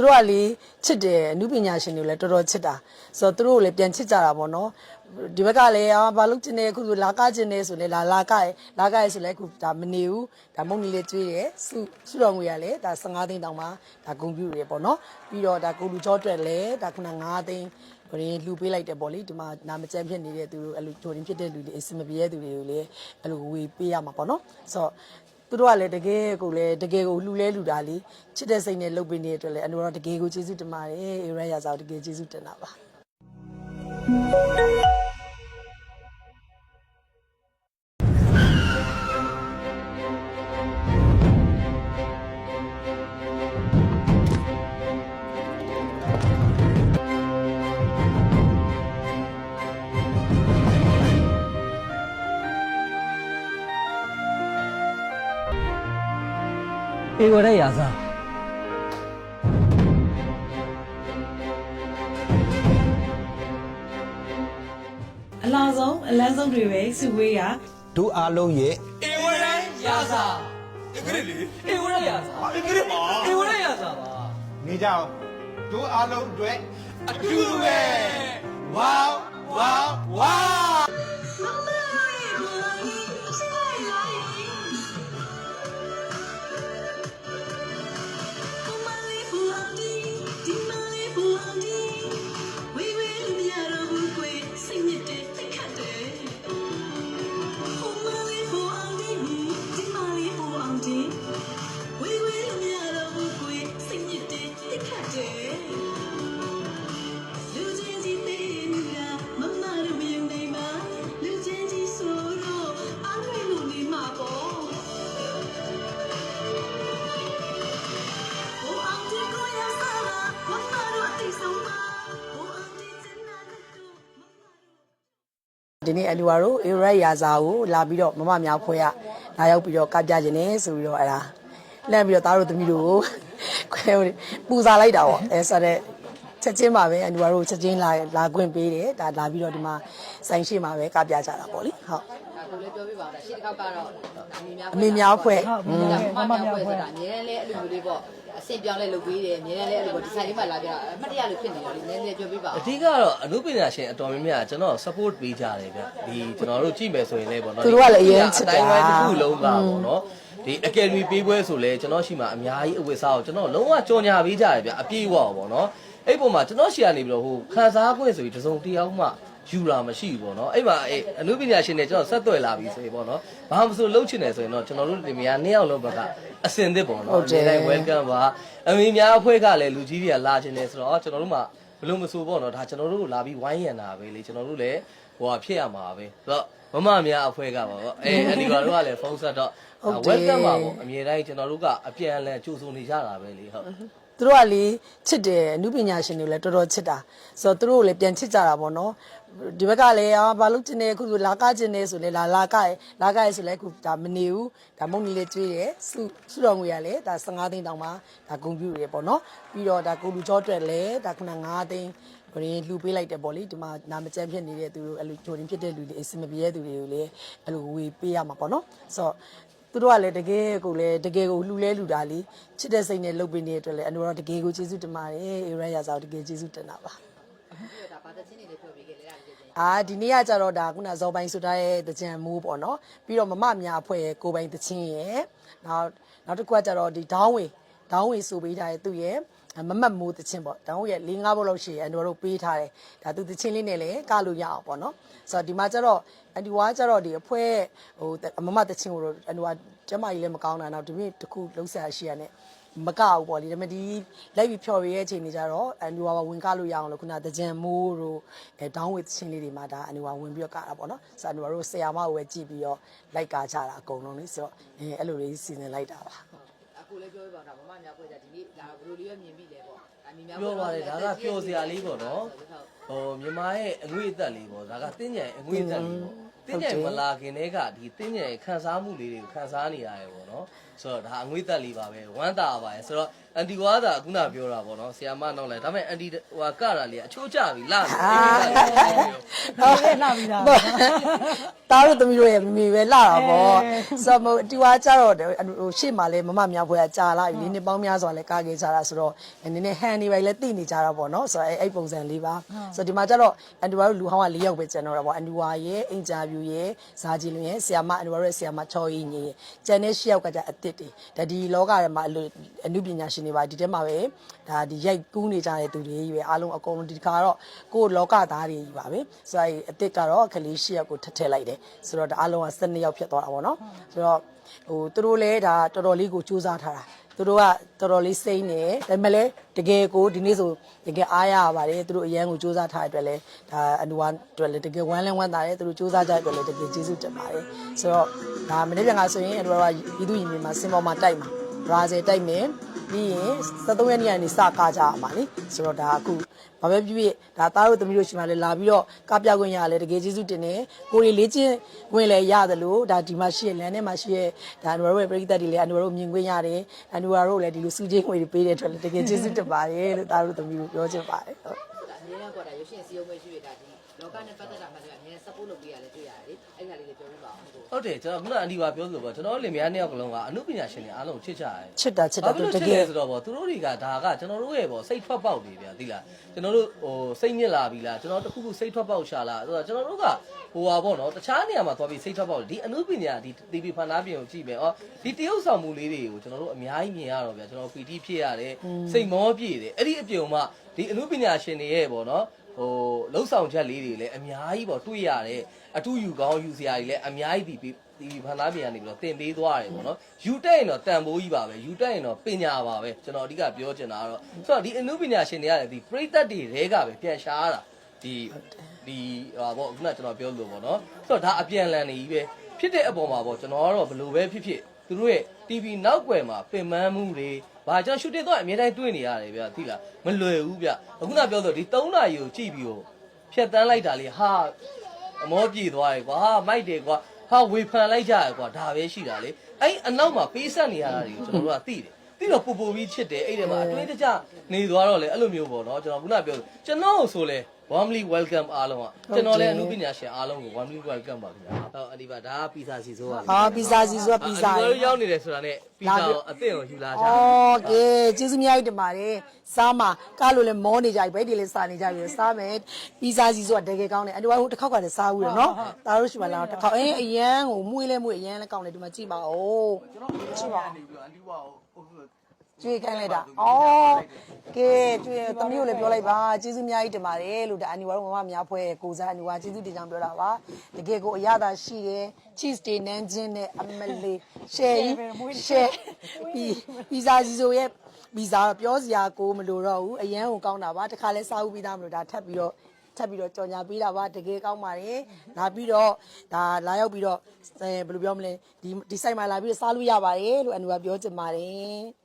သူတို့ကလေချစ်တယ်အနုပညာရှင်တွေလည်းတော်တော်ချစ်တာဆိုတော့သူတို့ကိုလည်းပြန်ချစ်ကြတာပေါ့နော်ဒီဘက်ကလည်းဘာလို့ကျင်နေအခုဆိုလာကကျင်နေဆိုလေလာကရဆိုလဲအခုဒါမနေဘူးဒါမုံကြီးလေးကျွေးတယ်စုတော်ငွေရလဲဒါ15သိန်းတောင်မှဒါဂုံပြူရပေါ့နော်ပြီးတော့ဒါကိုလူချောတွက်လဲဒါခုန9သိန်းဟိုရင်းလှူပေးလိုက်တယ်ပေါ့လေဒီမှာနာမကျန်းဖြစ်နေတဲ့သူတို့အဲ့လိုဂျိုရင်းဖြစ်တဲ့လူတွေအစမပြေတဲ့သူတွေကိုလည်းအဲ့လိုဝေပေးရမှာပေါ့နော်ဆိုတော့သူတို့ကလည်းတကယ်ကိုလှူလဲလှူတာလေချစ်တဲ့စိတ်နဲ့လုပ်ပေးနေတဲ့အတွက်လည်းအနူတော့တကယ်ကိုကျေးဇူးတင်ပါတယ်အေရရစာတကယ်ကျေးဇူးတင်တာပါအေဝရရာစာအလားဆုံးအလန်းဆုံးတွေပဲစုဝေးရ တို့အားလုံးရဲ့ အေဝရရာစာအင်္ဂလိပ်လေအေဝရရာစာအင်္ဂလိပ်ပါအေဝရရာစာပါ နေကြအောင်တို့အားလုံးအတွက် အတူတူပဲဝေါဝေါဝေါဒီနေ့အလူဝါတို့အေရရာစာကိုလာပြီးတော့မမများဖွဲ့ရလာရောက်ပြီးတော့ကပြခြင်းနေဆိုပြီးတော့အဲ့ဒါလှမ်းပြီးတော့သားတို့သမီးတို့ကိုခွဲပူဇာလိုက်တာပေါ့အဲဆိုတဲ့ချက်ချင်းပါပဲအလူဝါတို့ချက်ချင်းလာခွင့်ပေးတယ်ဒါလာပြီးတော့ဒီမှာဆိုင်ရှိမှာပဲကပြကြတာပေါ့လေဟုတ်ကိုလည်းပြောပြပါဦးဒါရှေ့တစ်ခေါက်ကတော့အမေများဖွဲ့မမများဖွဲ့ဆိုတာအများနဲ့လည်းအဲ့လိုမျိုးလေးပေါ့အဆင်ပြောင်းလဲလုပ်ပေးတယ်အများနဲ့လည်းအဲ့လိုပေါ့ဒီဆိုင်လေးမှာလာပြတာအမှတ်တရလို့ဖြစ်နေတော့လေနည်းနည်းပြောပြပါဦးအဓိကတော့အနုပညာရှင်အတော်များများကျွန်တော် support ပေးကြတယ်ဗျဒီကျွန်တော်တို့ကြည့်မယ်ဆိုရင်လည်းပေါ့နော်သူတို့ကလည်းအရင်ချစ်တာအတိုင်းဝိုင်းတစ်ခုလုံးကပေါ့နော်ဒီ academy ပေးပွဲဆိုလဲကျွန်တော်ရှိမှအများကြီးအဝတ်စားကိုကျွန်တော်လုံးဝကြော်ညာပေးကြတယ်ဗျအပြည့်အဝပေါ့နော်အဲ့ပုံမှာကျွန်တော်ရှေ့ကနေပြီးတော့ဟိုခန်းစားခွင့်ဆိုပြီးတစုံတယောက်မှယူလာမရှိဘူးပေါ့နော်အဲ့မှာအနုပညာရှင်တွေကျွန်တော်ဆက်သွယ်လာပြီဆိုရင်ပေါ့နော်ဘာမှမဆိုလုပ်ချင်တယ်ဆိုရင်တော့ကျွန်တော်တို့ဒီမြာ2ယောက်လုံးဘက်ကအစင်သစ်ပေါ့နော်ဒီတိုင်း welcome ပါအမေများအဖွဲ့ကလည်းလူကြီးတွေကလာချင်တယ်ဆိုတော့ကျွန်တော်တို့မှဘလို့မဆိုပေါ့နော်ဒါကျွန်တော်တို့လာပြီးဝိုင်းရံတာပဲလေကျွန်တော်တို့လည်းဟိုဟာဖြစ်ရမှာပဲဆိုတော့မမများအဖွဲ့ကပါပေါ့အဲ့ဒီကတော့လည်းဖုန်းဆက်တော့ welcome ပါပေါ့အမြဲတမ်းကျွန်တော်တို့ကအပြန်အလှန်ကြိုဆိုနေကြတာပဲလေဟုတ်သူတို့ကလေချစ်တယ်အနုပညာရှင်တွေလည်းတော်တော်ချစ်တာဆိုတော့သူတို့ကိုလည်းပြန်ချစ်ကြတာပေါ့နော်ဒီဘက်ကလည်းဘာလို့ကျင်နေအခုဆိုလာကကျင်နေဆိုလေလာကရဆိုလဲအခုဒါမနေဘူးဒါမုံကြီးလေးကျွေးတယ်စုတော်ငွေရလဲဒါ15သိန်းတောင်မှဒါဂုံပြူရပေါ့နော်ပြီးတော့ဒါကိုလူချောတွက်လဲဒါခုန9သိန်းဟိုရင်းလှူပေးလိုက်တယ်ပေါ့လေဒီမှာနာမကျန်းဖြစ်နေတဲ့သူတို့အဲ့လိုဂျိုရင်းဖြစ်တဲ့လူတွေအစမပြေတဲ့သူတွေကိုလည်းအဲ့လိုဝေပေးရမှာပေါ့နော်ဆိုတော့သူတို့ကလည်းတကယ်ကိုလှူလဲလှူတာလေချစ်တဲ့စိတ်နဲ့လုပ်ပေးနေတဲ့အတွက်လည်းအနူတော့တကယ်ကိုကျေးဇူးတင်ပါတယ်အေရရစာတကယ်ကျေးဇူးတင်တာပါဒါပါတဲ့ချင်းတွေလည်းပြောပြခဲ့လေလားဒီနေ့ကကြတော့ဒါခုနဇော်ပိုင်ဆိုတဲ့တကြံမိုးပေါ့နော်ပြီးတော့မမများအဖွဲ့ရဲ့ကိုပိုင်တချင်းရဲ့နောက်တစ်ခုကကြတော့ဒီဒေါင်းဝေဆိုပေးထားတဲ့သူရဲ့မမတ်မိုးတချင်းပေါ့ဒေါင်းဝေရဲ့4-5ဘုတ်လောက်ရှိရဲ့အန်တို့ပေးထားတယ်ဒါသူတချင်းလေးနဲ့လည်းကလို့ရအောင်ပေါ့နော်ဆိုတော့ဒီမှာကြတော့အန်ဒီဝါကြတော့ဒီအဖွဲဟိုမမတချင်းကိုတော့အန်တို့ကကျမကြီးလည်းမကောင်းတာနောက်ဒီနေ့တစ်ခုလုံးဆက်ရှိရတဲ့မကောက်ပေါ့လေဒါပေမဲ့ဒီလိုက်ပြီးဖြော်ရရဲ့အချိန်တွေကြတော့အန်ဒီဝါဝင်ကလို့ရအောင်လို့ခုနတကြံမိုးတို့ဒေါင်းဝေတချင်းလေးတွေမှာဒါအန်ဒီဝါဝင်ပြီးတော့ကတာပေါ့နော်ဆိုတော့အန်ဒီဝါတို့ဆရာမကိုပဲကြည့်ပြီးတော့လိုက်ကကြတာအကုန်လုံးလေဆိုတော့အဲ့လိုလေးစီစဉ်လိုက်တာပါအခုလည်းပြောပြပါတော့မမများဖွဲ့ကြဒီနေ့ဒါဘယ်လိုလေးပဲမြင်ပြီလဲပေါ့အမေများပြောပါတယ်ဒါကပျော်စရာလေးပေါ့နော်ဟိုမြန်မာရဲ့အငွေ့အသက်လေးပေါ့ဒါကတင်းကြံအငွေ့အသက်လေးပေါ့ တင်းကျယ်မလာခင်တည်းကဒီတင်းကျယ်ခန်းစားမှုလေးတွေကိုခန်းစားနေရတယ်ပေါ့နော်ဆိုတော့ဒါအငွေ့သက်လေးပါပဲဝမ်းသာပါရဲ့ဆိုတော့အန်တီဝါသာခုနပြောတာပေါ့နော်ဆီယာမနောက်လိုက်ဒါပေမဲ့အန်တီဟိုကတာလေးအချိုးကျပြီလာပြီ ဟုတ်လာပြီလားတားတို့သမီးတို့ရဲ့မမီပဲလာတာပေါ့ဆိုတော့တီဝါကြတော့ဟိုရှေ့မှာလဲမမမြောက်ဖွဲ့ကကြာလာပြီလေးနှစ်ပေါင်းများစွာလဲကားခဲ့ကြတာဆိုတော့နည်းနည်းဟန်နေပါလဲသိနေကြတာပေါ့နော်ဆိုတော့အဲ့ပုံစံလေးပါဆိုတော့ဒီမှာကျတော့အန်တီဝါတို့လူဟောင်းက၄ယောက်ပဲကျန်တော့တာပေါ့အန်တီဝါရဲ့အင်တာဗျူးရဲ့ဇာဂျီလွင်ရဲ့ဆီယာမအန်တီဝါရဲ့ဆီယာမချော်ရင်ကြီးရဲ့ကျန်တဲ့၈ယောက်ကကြအစ်စ်တွေဒါဒီလောကထဲမှာအနုပညာရှင်တွေပါဒီထဲမှာပဲဒါဒီရိုက်ကူးနေကြတဲ့သူတွေကြီးပဲအားလုံးအကုန်လုံးဒီခါတော့ကိုယ်လောကသားတွေကြီးပါပဲဆိုတော့အစ်စ်ကတော့ကလေး၈ယောက်ကိုထပ်ထည့်လိုက်တယ်ဆိုတော့ဒါအားလုံးက12ယောက်ဖြစ်သွားတာပေါ့နော်ဆိုတော့ဟိုသူတို့လည်းဒါတော်တော်လေးကိုစူးစမ်းထားတာသူတို့ကတော်တော်လေးစိမ့်နေဒါပေမဲ့လည်းတကယ်ကိုဒီနေ့ဆိုတကယ်အားရပါတယ်သူတို့အရန်ကိုစူးစမ်းထားတဲ့အတွက်လည်းဒါအနူဝမ်းအတွက်လည်းတကယ်ဝမ်းလန်းဝမ်းသာတယ်သူတို့စူးစမ်းကြတဲ့အတွက်လည်းတကယ်ကျေးဇူးတင်ပါတယ်ဆိုတော့ဒါမနေ့ပြန်ကဆိုရင်အနူဝါကဤသူညီမမှာစင်ပေါ်မှာတိုက်မှာဘရာဇီးတိုက်မယ်ပြီးရင်73ရက်နေ့ကနေစကားကြရမှာလေဆိုတော့ဒါအခုဘာပဲဖြစ်ဖြစ်ဒါသားတို့သမီးတို့ရှိမှလည်းလာပြီးတော့ကပြခွင့်ရလဲတကယ်ကျေးဇူးတင်တယ်ကိုရီလေးချင်းဝင်လဲရတယ်လို့ဒါဒီမှာရှိရလမ်းထဲမှာရှိရဒါအနူဝါတို့ရဲ့ပရိသတ်တွေလည်းအနူဝါတို့မြင်ခွင့်ရတယ်အနူဝါတို့လည်းဒီလိုစုချင်းငွေတွေပေးတဲ့အတွက်လည်းတကယ်ကျေးဇူးတင်ပါတယ်လို့သားတို့သမီးတို့ပြောချင်ပါတယ်ဟုတ် အမြဲတမ်းပေါ့ဒါရုပ်ရှင်စီယုံမဲ့ရှိရတာဒီလောကနဲ့ပတ်သက်တာမှလည်းအမြဲ support လုပ်ပေးရလဲတွေ့ရတယ်လေအဲ့ဒါလေးတွေပြောပြပါအောင်ကို ဟုတ်တယ်ကျွန်တော်ခုနအန်တီပါပြောလို့ပေါ့ကျွန်တော်လင်မယားနှစ်ယောက်ကလုံးကအမှုပညာရှင်တွေအားလုံးချစ်ကြတယ် ချစ်တာသူတကယ် ဆိုတော့ပေါ့သူတို့တွေကဒါကကျွန်တော်တို့ရဲ့ပေါ့စိတ်ထွက်ပေါက်တွေဗျာသိလားကျွန်တော်တို့ဟိုစိတ်ညစ်လာပြီလားကျွန်တော်တခုခုစိတ်ထွက်ပေါက်ရှာလာဆိုတော့ကျွန်တော်တို့ကဟိုပါပေါ့နော်တခြားနေရာမှာသွားပြီးစိတ်ထွက်ပေါက်ဒီအမှုပညာဒီ TV ဖန်သားပြင်ကိုကြည့်မယ်ဩဒီတရုပ်ဆောင်မှုလေးတွေကိုကျွန်တော်တို့အများကြီးမြင်ရတော့ဗျာကျွန်တော်ပီတိဖြစ်ရတယ်စိတ်မောပြည့်တယ်အဲ့ဒီအပြုံမှဒီအမှုပညာရှင်တွေရဲ့ပေါ့နော်ဟိုလှုပ်ဆောင်ချက်လေးတွေလည်းအများကြီးပေါ့တွေ့ရတယ်အထူးယူကောင်းယူစရာတွေလည်းအများကြီးဒီဖန်သားပြင်ကနေပြီးတော့တင်ပေးသွားတယ်ပေါ့နော်ယူတက်ရင်တော့တန်ဖိုးကြီးပါပဲယူတက်ရင်တော့ပညာပါပဲကျွန်တော်အဓိကပြောချင်တာကတော့ဆိုတော့ဒီအမှုပညာရှင်တွေကလည်းဒီပရိသတ်တွေတဲကပဲပြန်ရှားတာဒီဟာပေါ့ခုနကကျွန်တော်ပြောလို့ပေါ့နော်ဆိုတော့ဒါအပြန်လန်နေကြီးပဲဖြစ်တဲ့အပေါ်မှာပေါ့ကျွန်တော်ကတော့ဘယ်လိုပဲဖြစ်ဖြစ်သူတို့ရဲ့ TV နောက်ွယ်မှာပင်ပန်းမှုတွေဘာကျွန်တော်ရှူတင်တော့အများတိုင်းတွေ့နေရတယ်ဗျသိလားမလွယ်ဘူးဗျအခုနပြောဆိုဒီ3နာရီကိုကြည့်ပြီးတော့ဖြတ်တန်းလိုက်တာလေဟာအမောပြေသွားတယ်ကွာမိုက်တယ်ကွာဟာဝေဖန်လိုက်ကြရကွာဒါပဲရှိတာလေအဲ့အနောက်မှာပေးဆက်နေရတာတွေကိုကျွန်တော်တို့ကသိတယ်သိတော့ပူပူပြီးချစ်တယ်အဲ့ဒီမှာအတွင်းတကျနေသွားတော့လေအဲ့လိုမျိုးပေါ့နော်ကျွန်တော်ခုနပြောကျွန်တော်ဆိုလဲ warmly welcome အားလုံးကကျွန်တော်လည်းအမှုပညာရှင်အားလုံးကို warmly welcome ပါခင်ဗျာဟုတ်အဒီပါဒါကပီဇာစီဆိုးပါလေ ပီဇာစီဆိုပီဇာ ကျွန်တော်ရောက်နေတယ်ဆိုတာနဲ့ပီဇာကိုအသင့်ကိုယူလာကြ โอเคကျေးဇူးများကြီးတင်ပါတယ်စားမှာကားလို့လည်းမောနေကြပြီဘိတ်တွေလည်းစားနေကြပြီစားမယ်ပီဇာစီဆိုတာတကယ်ကောင်းတယ်အတူဟိုတစ်ခေါက်ကလည်းစားဘူးရနော်သားတို့ရှိမှလားတစ်ခေါက်အရန်ကိုမွေးလဲမွေးအရန်လည်းကောင်းတယ်ဒီမှာကြည့်ပါဦးကြည့်ပါနေပြီးတော့အန်တီဝါကိုကျွေးခိုင်းလိုက်တာအော်ကဲကျွေးသမီးကိုလည်းပြောလိုက်ပါကျေးဇူးများကြီးတင်ပါတယ်လို့ဒါအန်တီဝါတို့မမများဖွဲ့ကိုစားအန်တီဝါကျေးဇူးတင်ကြောင်းပြောတာပါတကယ်ကိုအရသာရှိတယ် cheese တွေနန်းချင်းနဲ့အမလေး share ပီဇာစီဆိုရဲ့ပီဇာပြောစရာကိုမလိုတော့ဘူးအရန်ကိုကောင်းတာပါတခါလဲစားဦးပြီးသားမလို့ဒါထပ်ပြီးတော့ကြော်ညာပေးတာပါတကယ်ကောင်းပါတယ်လာပြီးတော့ဒါလာရောက်ပြီးတော့ဘယ်လိုပြောမလဲဒီ site မှာလာပြီးတော့စားလို့ရပါတယ်လို့အန်တီဝါပြောချင်ပါတယ်